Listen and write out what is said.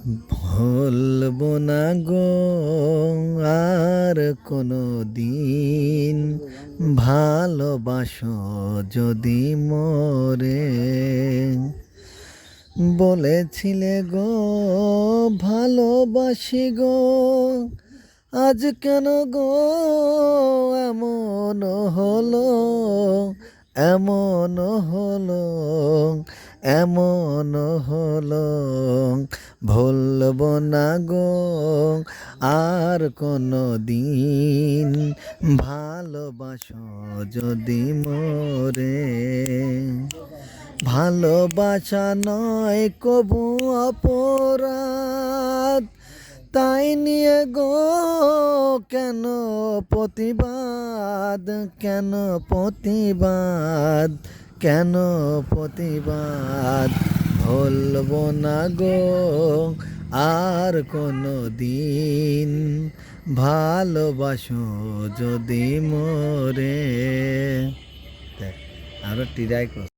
ভুলবো না গো আর কোনো দিন, ভালোবাসো যদি মোরে। বলেছিলে গো ভালোবাসি গো, আজ কেন গো এমন হলো, এমন হলো, এমন হলো। ভুলবো না গো আর কোনো দিন, ভালোবাসো যদি মোরে। ভালোবাসা নয় কবু অপরাধ, তাই নিয়ে গো কেন প্রতিবাদ, কেন প্রতিবাদ, কেন প্রতিবাদ। ভুলবো না গো আর কোনো দিন, ভালোবাসো যদি মোরে। আরো ট্রাই কর।